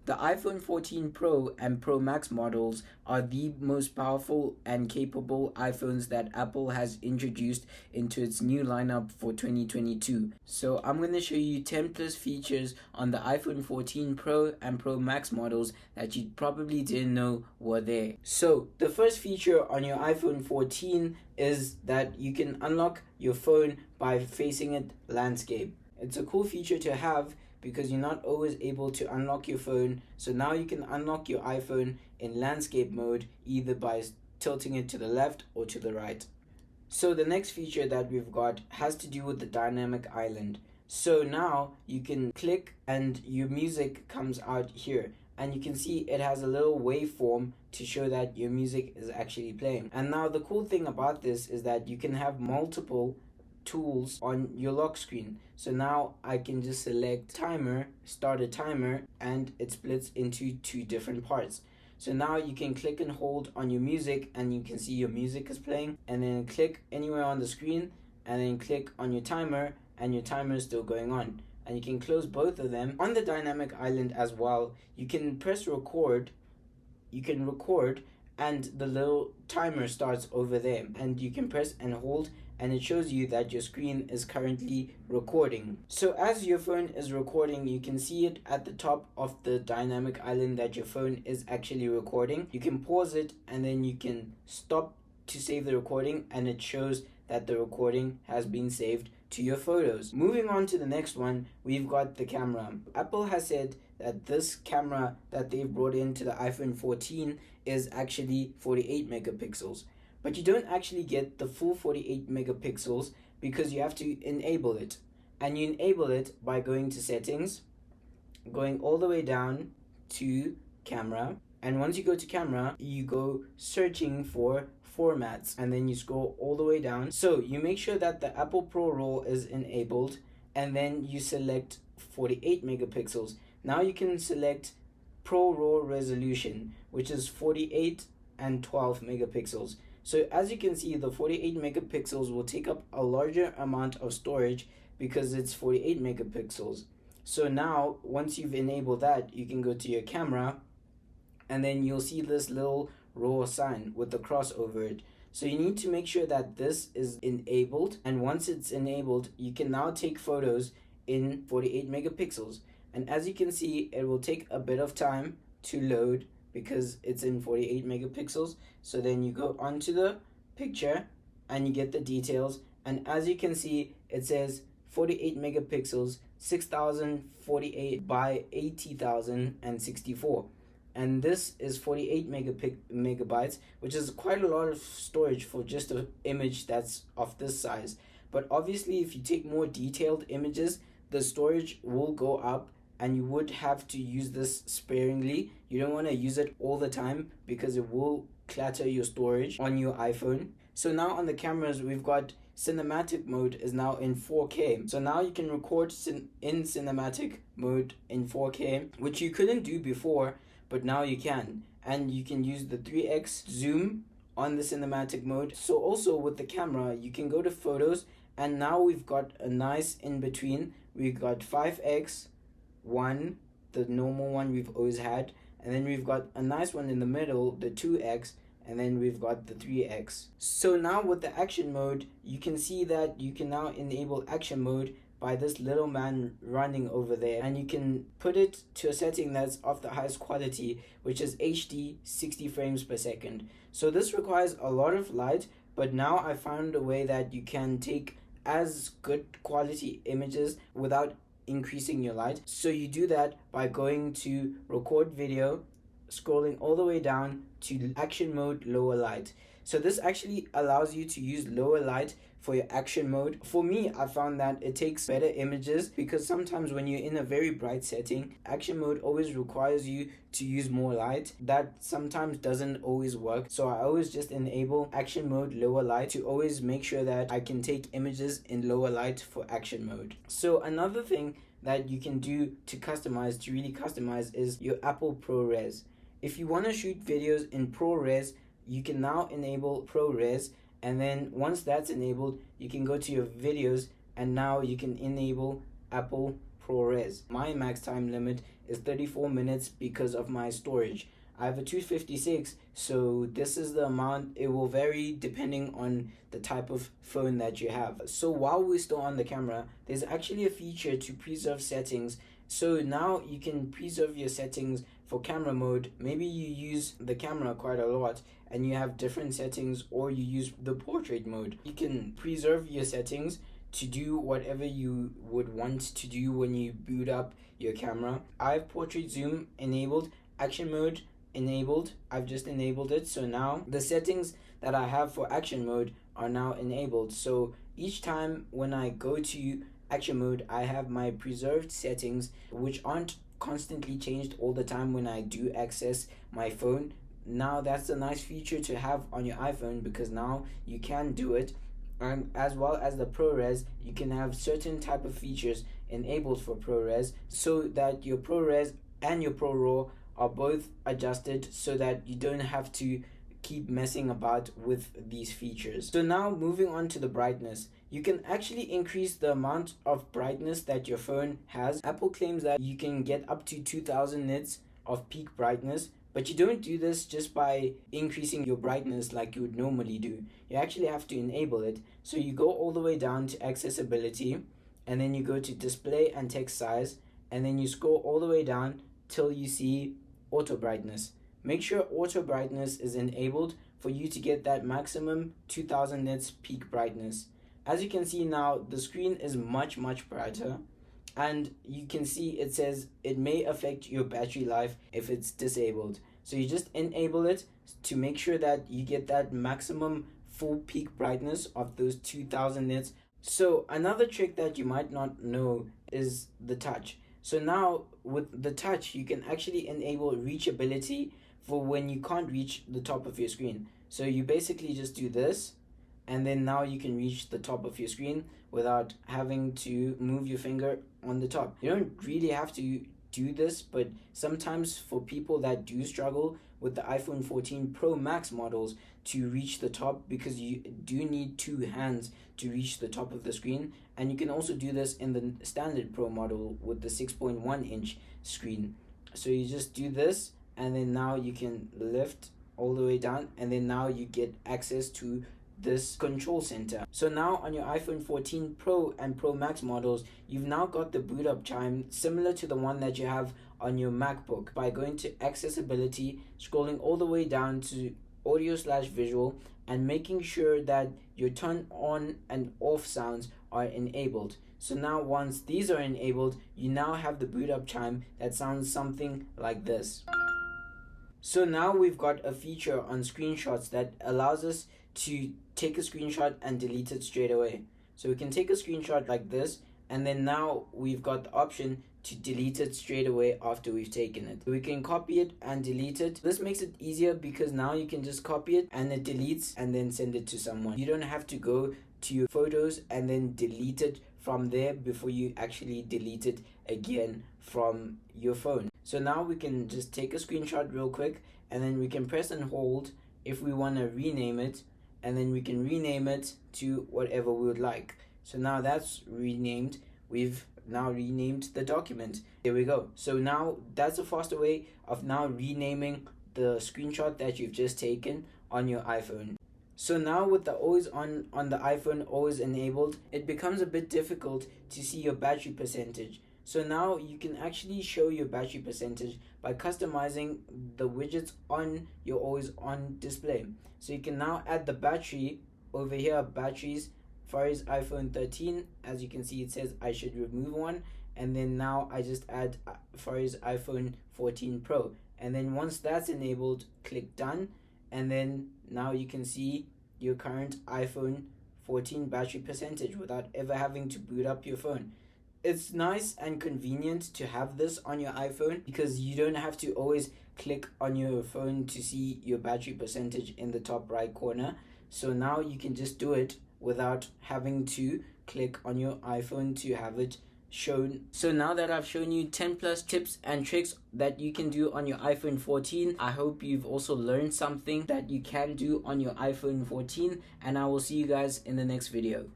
The iPhone 14 Pro and Pro Max models are the most powerful and capable iPhones that Apple has introduced into its new lineup for 2022. So I'm going to show you 10 plus features on the iPhone 14 Pro and Pro Max models that you probably didn't know were there. So the first feature on your iPhone 14 is that you can unlock your phone by facing it landscape. It's a cool feature to have because you're not always able to unlock your phone. So now you can unlock your iPhone in landscape mode either by tilting it to the left or to the right. So the next feature that we've got has to do with the dynamic island. So now you can click and your music comes out here, and you can see it has a little waveform to show that your music is actually playing. And now the cool thing about this is that you can have multiple tools on your lock screen. So now I can just select timer, start a timer, and it splits into two different parts. So now you can click and hold on your music and you can see your music is playing, and then click anywhere on the screen and then click on your timer and your timer is still going on. And you can close both of them. On the dynamic island as well, you can press record, and the little timer starts over there, and you can press and hold and it shows you that your screen is currently recording. So as your phone is recording, you can see it at the top of the dynamic island that your phone is actually recording. You can pause it and then you can stop to save the recording, and it shows that the recording has been saved to your photos. Moving on to the next one, we've got the camera. Apple has said that this camera that they've brought into the iPhone 14 is actually 48 megapixels. But you don't actually get the full 48 megapixels because you have to enable it. And you enable it by going to settings, going all the way down to camera. And once you go to camera, you go searching for formats, and then you scroll all the way down. So you make sure that the Apple ProRes is enabled, and then you select 48 megapixels. Now you can select ProRes resolution, which is 48 and 12 megapixels. So as you can see, the 48 megapixels will take up a larger amount of storage because it's 48 megapixels. So now, once you've enabled that, you can go to your camera, and then you'll see this little RAW sign with the cross over it. So you need to make sure that this is enabled, and once it's enabled, you can now take photos in 48 megapixels. And as you can see, it will take a bit of time to load because it's in 48 megapixels. So then you go onto the picture and you get the details, and as you can see, it says 48 megapixels, 6048 by 80,064, and this is 48 megabytes, which is quite a lot of storage for just an image that's of this size. But obviously, if you take more detailed images, the storage will go up, and you would have to use this sparingly. You don't want to use it all the time because it will clutter your storage on your iPhone. So now on the cameras, we've got cinematic mode is now in 4K. So now you can record in cinematic mode in 4K, which you couldn't do before, but now you can. And you can use the 3x zoom on the cinematic mode. So also with the camera, you can go to photos, and now we've got a nice in between. We've got 5x, one, the normal one we've always had, and then we've got a nice one in the middle, the 2x, and then we've got the 3x. So now with the action mode, you can see that you can now enable action mode by this little man running over there, and you can put it to a setting that's of the highest quality, which is HD 60 frames per second. So this requires a lot of light, but now I found a way that you can take as good quality images without increasing your light. So you do that by going to record video, scrolling all the way down to action mode lower light. So this actually allows you to use lower light for your action mode. For me, I found that it takes better images because sometimes when you're in a very bright setting, action mode always requires you to use more light. That sometimes doesn't always work. So I always just enable action mode lower light to always make sure that I can take images in lower light for action mode. So another thing that you can do to really customize is your Apple ProRes. If you want to shoot videos in ProRes, you can now enable ProRes, and then once that's enabled, you can go to your videos, and now you can enable Apple ProRes. My max time limit is 34 minutes because of my storage. I have a 256, so this is the amount. It will vary depending on the type of phone that you have. So while we're still on the camera, there's actually a feature to preserve settings. So now you can preserve your settings for camera mode. Maybe you use the camera quite a lot and you have different settings, or you use the portrait mode. You can preserve your settings to do whatever you would want to do when you boot up your camera. I have portrait zoom enabled, action mode enabled. I've just enabled it, so now the settings that I have for action mode are now enabled. So each time when I go to action mode, I have my preserved settings, which aren't constantly changed all the time when I do access my phone. Now that's a nice feature to have on your iPhone, because now you can do it. And as well as the ProRes, you can have certain type of features enabled for ProRes, so that your ProRes and your ProRAW are both adjusted, so that you don't have to keep messing about with these features. So now moving on to the brightness, you can actually increase the amount of brightness that your phone has. Apple claims that you can get up to 2000 nits of peak brightness, but you don't do this just by increasing your brightness like you would normally do. You actually have to enable it. So you go all the way down to accessibility, and then you go to display and text size, and then you scroll all the way down till you see auto brightness. Make sure auto brightness is enabled for you to get that maximum 2000 nits peak brightness. As you can see now, the screen is much brighter, and you can see it says it may affect your battery life if it's disabled. So you just enable it to make sure that you get that maximum full peak brightness of those 2000 nits. So another trick that you might not know is the touch. So now with the touch, you can actually enable reachability for when you can't reach the top of your screen. So you basically just do this, and then now you can reach the top of your screen without having to move your finger on the top. You don't really have to do this, but sometimes for people that do struggle with the iPhone 14 Pro Max models to reach the top, because you do need two hands to reach the top of the screen. And you can also do this in the standard Pro model with the 6.1 inch screen. So you just do this, and then now you can lift all the way down, and then now you get access to this control center. So now on your iPhone 14 Pro and Pro Max models, you've now got the Bootup Chime similar to the one that you have on your MacBook, by going to accessibility, scrolling all the way down to audio/visual, and making sure that your turn on and off sounds are enabled. So now once these are enabled, you now have the Bootup Chime that sounds something like this. So now we've got a feature on screenshots that allows us to take a screenshot and delete it straight away. So we can take a screenshot like this, and then now we've got the option to delete it straight away after we've taken it. We can copy it and delete it. This makes it easier because now you can just copy it and it deletes and then send it to someone. You don't have to go to your photos and then delete it from there before you actually delete it again from your phone. So now we can just take a screenshot real quick, and then we can press and hold if we want to rename it, and then we can rename it to whatever we would like. So now that's renamed. We've now renamed the document. There we go. So now that's a faster way of now renaming the screenshot that you've just taken on your iPhone. So now with the always on the iPhone always enabled, it becomes a bit difficult to see your battery percentage. So now you can actually show your battery percentage by customizing the widgets on your always on display. So you can now add the battery over here, batteries, ProRes iPhone 13. As you can see, it says I should remove one, and then now I just add ProRes iPhone 14 Pro, and then once that's enabled, click done, and then now you can see your current iPhone 14 battery percentage without ever having to boot up your phone. It's nice and convenient to have this on your iPhone because you don't have to always click on your phone to see your battery percentage in the top right corner. So now you can just do it without having to click on your iPhone to have it shown. So now that I've shown you 10 plus tips and tricks that you can do on your iPhone 14, I hope you've also learned something that you can do on your iPhone 14, and I will see you guys in the next video.